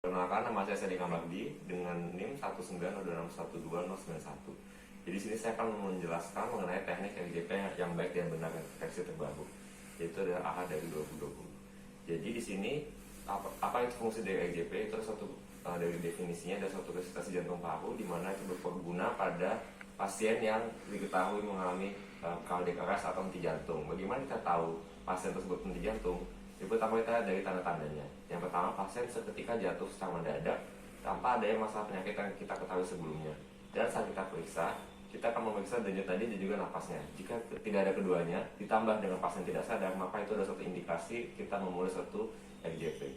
Perkenalkan, nama saya Sedi Kamagdi dengan NIM 190261291. Jadi sini saya akan menjelaskan mengenai teknik LJP yang baik dan benar versi terbaru, yaitu adalah AHA dari 2020. Jadi di sini apa itu fungsi dari LJP? Itu dari definisinya ada suatu resistasi jantung paru di mana itu berguna pada pasien yang diketahui mengalami kardiak arrest atau henti jantung. Bagaimana kita tahu pasien tersebut henti jantung? Yang pertama kita dari tanda-tandanya. Yang pertama, pasien seketika jatuh secara mendadak tanpa ada masalah penyakit yang kita ketahui sebelumnya. Dan saat kita periksa, kita akan memeriksa denyut nadi dan juga napasnya. Jika tidak ada keduanya, ditambah dengan pasien tidak sadar, maka itu adalah suatu indikasi kita memulai suatu RJP.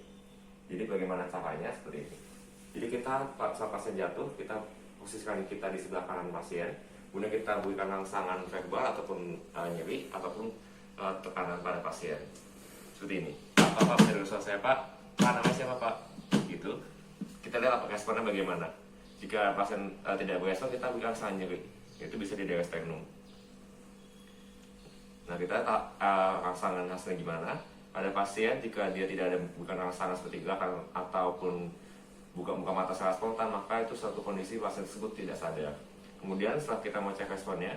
Jadi bagaimana caranya? Seperti ini. Jadi kita saat pasien jatuh, kita posisikan kita di sebelah kanan pasien, kemudian kita berikan rangsangan verbal ataupun nyeri ataupun tekanan pada pasien. Seperti ini. Pak, bisa dengar suara saya, Pak? Pak, namanya siapa, Pak? Gitu. Kita lihat responnya bagaimana. Jika pasien tidak berespon, kita berikan rangsangan nyeri. Itu bisa di daerah sternum. Nah, kita rangsangan hasilnya gimana? Pada pasien, jika dia tidak ada bukan rangsangan seperti gerakan ataupun buka mata secara spontan, maka itu suatu kondisi pasien tersebut tidak sadar. Kemudian setelah kita mau cek responnya,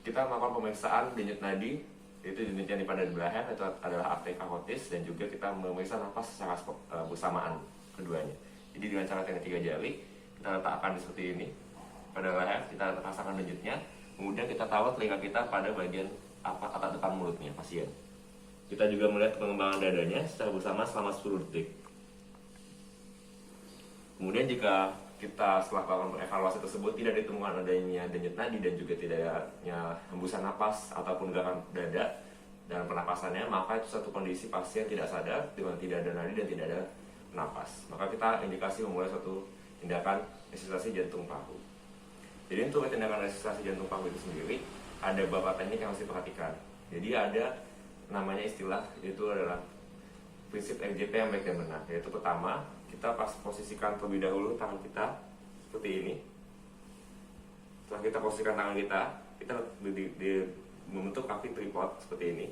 kita melakukan pemeriksaan denyut nadi, itu denyut nadi pada leher, itu adalah arteri karotis, dan juga kita memeriksa nafas secara bersamaan keduanya. Jadi dengan cara teknik 3 jari, kita letakkan seperti ini pada leher, kita rasakan denyutnya, kemudian kita taruh telinga kita pada bagian atap depan mulutnya pasien. Kita juga melihat pengembangan dadanya secara bersama selama 10 detik. Kemudian jika kita setelah melakukan evaluasi tersebut tidak ditemukan adanya denyut nadi dan juga tidak adanya hembusan napas ataupun gerakan dada dan pernapasannya, maka itu satu kondisi pasien tidak sadar dengan tidak ada nadi dan tidak ada napas. Maka kita indikasi memulai suatu tindakan resusitasi jantung paru. Jadi untuk tindakan resusitasi jantung paru itu sendiri ada beberapa teknik yang harus diperhatikan. Jadi ada namanya istilah, itu adalah prinsip LJP yang baik dan benar. Yaitu pertama, kita posisikan terlebih dahulu tangan kita seperti ini. Setelah kita posisikan tangan kita membentuk kaki tripod seperti ini.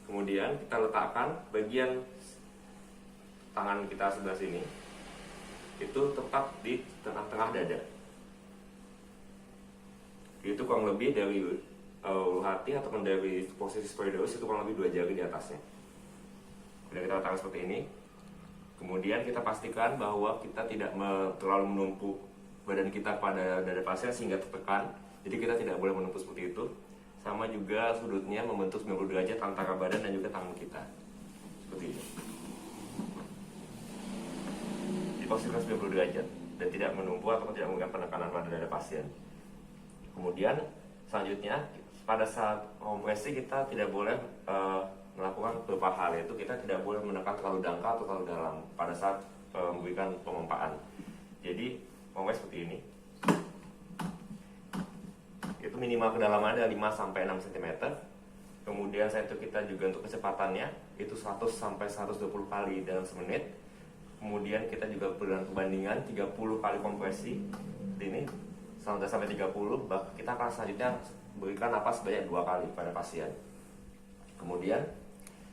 Kemudian kita letakkan bagian tangan kita sebelah sini itu tepat di tengah-tengah dada. Itu kurang lebih dari ulu hati ataupun dari posisi sporoidus itu kurang lebih 2 jari di atasnya. Kemudian kita letakkan seperti ini. Kemudian kita pastikan bahwa kita tidak terlalu menumpuk badan kita pada dada pasien sehingga tertekan. Jadi kita tidak boleh menumpuk seperti itu. Sama juga sudutnya membentuk 90 derajat antara badan dan juga tangan kita. Seperti ini. Diposisikan 90 derajat dan tidak menumpuk atau tidak memberikan penekanan pada dada pasien. Kemudian selanjutnya pada saat kompresi kita tidak boleh melakukan beberapa hal, yaitu kita tidak boleh menekan terlalu dangkal atau terlalu dalam pada saat memberikan pengompaan. Jadi kompres seperti ini. Itu minimal kedalamannya dari 5-6 cm. Kemudian itu kita juga untuk kecepatannya itu 100 sampai 120 kali dalam semenit. Kemudian kita juga berikan perbandingan 30 kali kompresi seperti ini sampai 30. Kita akan selanjutnya berikan napas sebanyak 2 kali pada pasien. Kemudian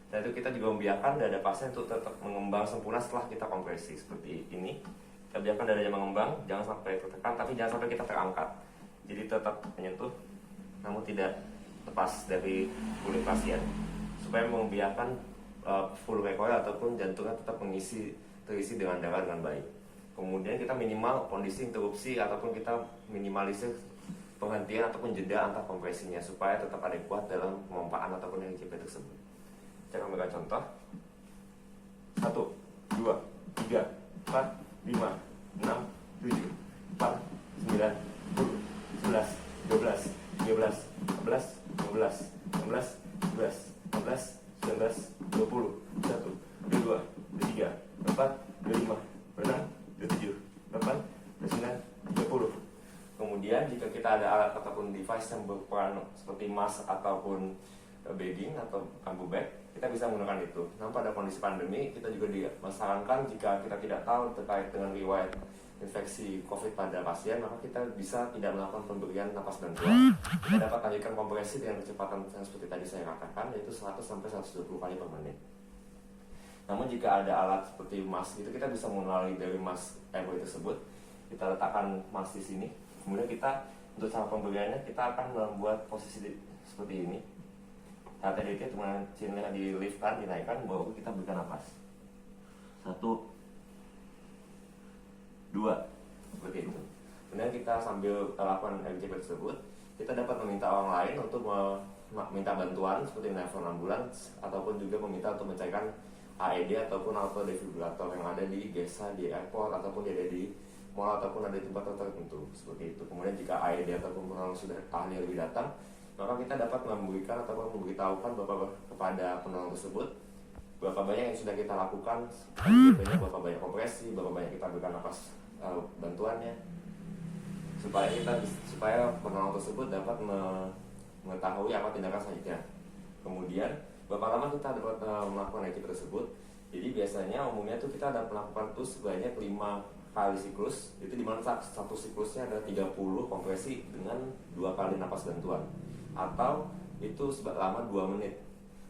dan itu kita juga membiarkan dada pasien untuk tetap mengembang sempurna setelah kita kompresi seperti ini. Kita biarkan dadanya mengembang, jangan sampai tertekan, tapi jangan sampai kita terangkat. Jadi tetap menyentuh, namun tidak lepas dari kulit pasien, supaya membiarkan full recoil ataupun jantungnya tetap terisi dengan darah dengan baik. Kemudian kita minimal kondisi interupsi ataupun kita minimalisir penghentian ataupun jeda antar kompresinya supaya tetap adekuat dalam pemompaan ataupun LJP tersebut. Saya akan berikan contoh. 1, 2, 3, 4, 5, 6, 7, 8, 9, 10, 11, 12, 13, 14, 15, 16, 17, 18, 19, 20, 21, 22, 23, 24, 25, 26, 27, 28, 29, 30. Kemudian jika kita ada alat ataupun device yang berperan seperti mask ataupun bagging atau bamboo bag, kita bisa menggunakan itu. Namun pada kondisi pandemi kita juga disarankan jika kita tidak tahu terkait dengan riwayat infeksi COVID pada pasien, maka kita bisa tidak melakukan pemberian napas bantuan. Kita dapat lanjutkan kompresi dengan kecepatan yang seperti tadi saya katakan, yaitu 100 sampai 120 kali per menit. Namun jika ada alat seperti mask itu, kita bisa mengenali dari mask airway tersebut. Kita letakkan mask di sini, kemudian kita untuk cara pemberiannya kita akan membuat posisi seperti ini. Saat edit teman chinnya diliftkan, dinaikkan, baru kita berikan nafas. 1, 2, seperti itu. Kemudian kita sambil lakukan RJP tersebut, kita dapat meminta orang lain untuk meminta bantuan seperti menelpon ambulans ataupun juga meminta untuk mencarikan AED ataupun auto defibrillator yang ada di desa, di airport ataupun ada di mall ataupun ada di tempat tertentu seperti itu. Kemudian jika AED ataupun penolong sudah ahli lebih datang, maka kita dapat memberikan ataupun memberitahukan kepada penolong tersebut berapa banyak yang sudah kita lakukan, berapa banyak kompresi, berapa banyak kita berikan nafas bantuannya, supaya penolong tersebut dapat mengetahui apa tindakan selanjutnya. Kemudian berapa lama kita dapat melakukan RJP tersebut. Jadi biasanya umumnya tuh kita dapat melakukan tuh sebanyak 5 kali siklus. Itu dimana satu siklusnya ada 30 kompresi dengan 2 kali napas bantuan, atau itu selama 2 menit.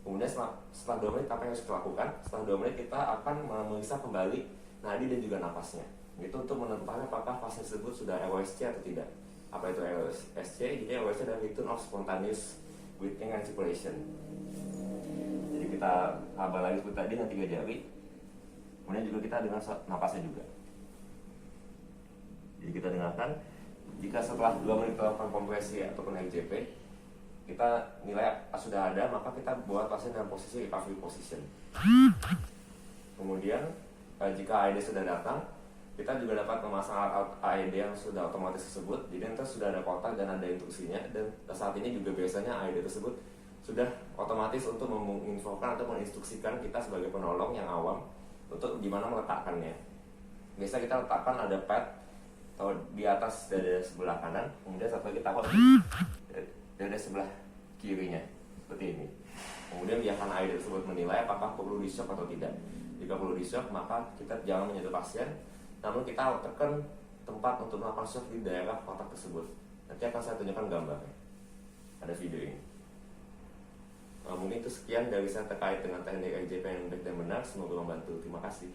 Kemudian setelah 2 menit apa yang harus kita lakukan? Setelah 2 menit kita akan memeriksa kembali nadi dan juga napasnya. Itu untuk menentukan apakah pasien tersebut sudah LOSC atau tidak. Apa itu LOSC? Jadi LOSC adalah Return of Spontaneous Breathing and Circulation. Jadi kita abal lagi seperti tadi dengan 3 jari. Kemudian juga kita dengan napasnya juga. Jadi kita dengarkan, jika setelah 2 menit melakukan kompresi ataupun RJP, kita nilai sudah ada, maka kita buat pasien dalam posisi recovery position. Kemudian jika AED sudah datang, kita juga dapat memasang alat AED yang sudah otomatis tersebut. Jadi nanti sudah ada kotak dan ada instruksinya, dan saat ini juga biasanya AED tersebut sudah otomatis untuk menginfokan atau menginstruksikan kita sebagai penolong yang awam untuk gimana meletakkannya. Biasa kita letakkan ada pad atau di atas dada sebelah kanan, kemudian satu lagi taruh di dada sebelah kirinya seperti ini. Kemudian biarkan AED tersebut menilai apakah perlu di-shock atau tidak. Jika perlu di-shock, maka kita jangan menyentuh pasien, namun kita tekan tempat untuk melakukan shock di daerah kotak tersebut. Nanti akan saya tunjukkan gambarnya, ada video ini. Mungkin itu sekian dari saya terkait dengan teknik RJP yang baik dan benar. Semoga membantu. Terima kasih.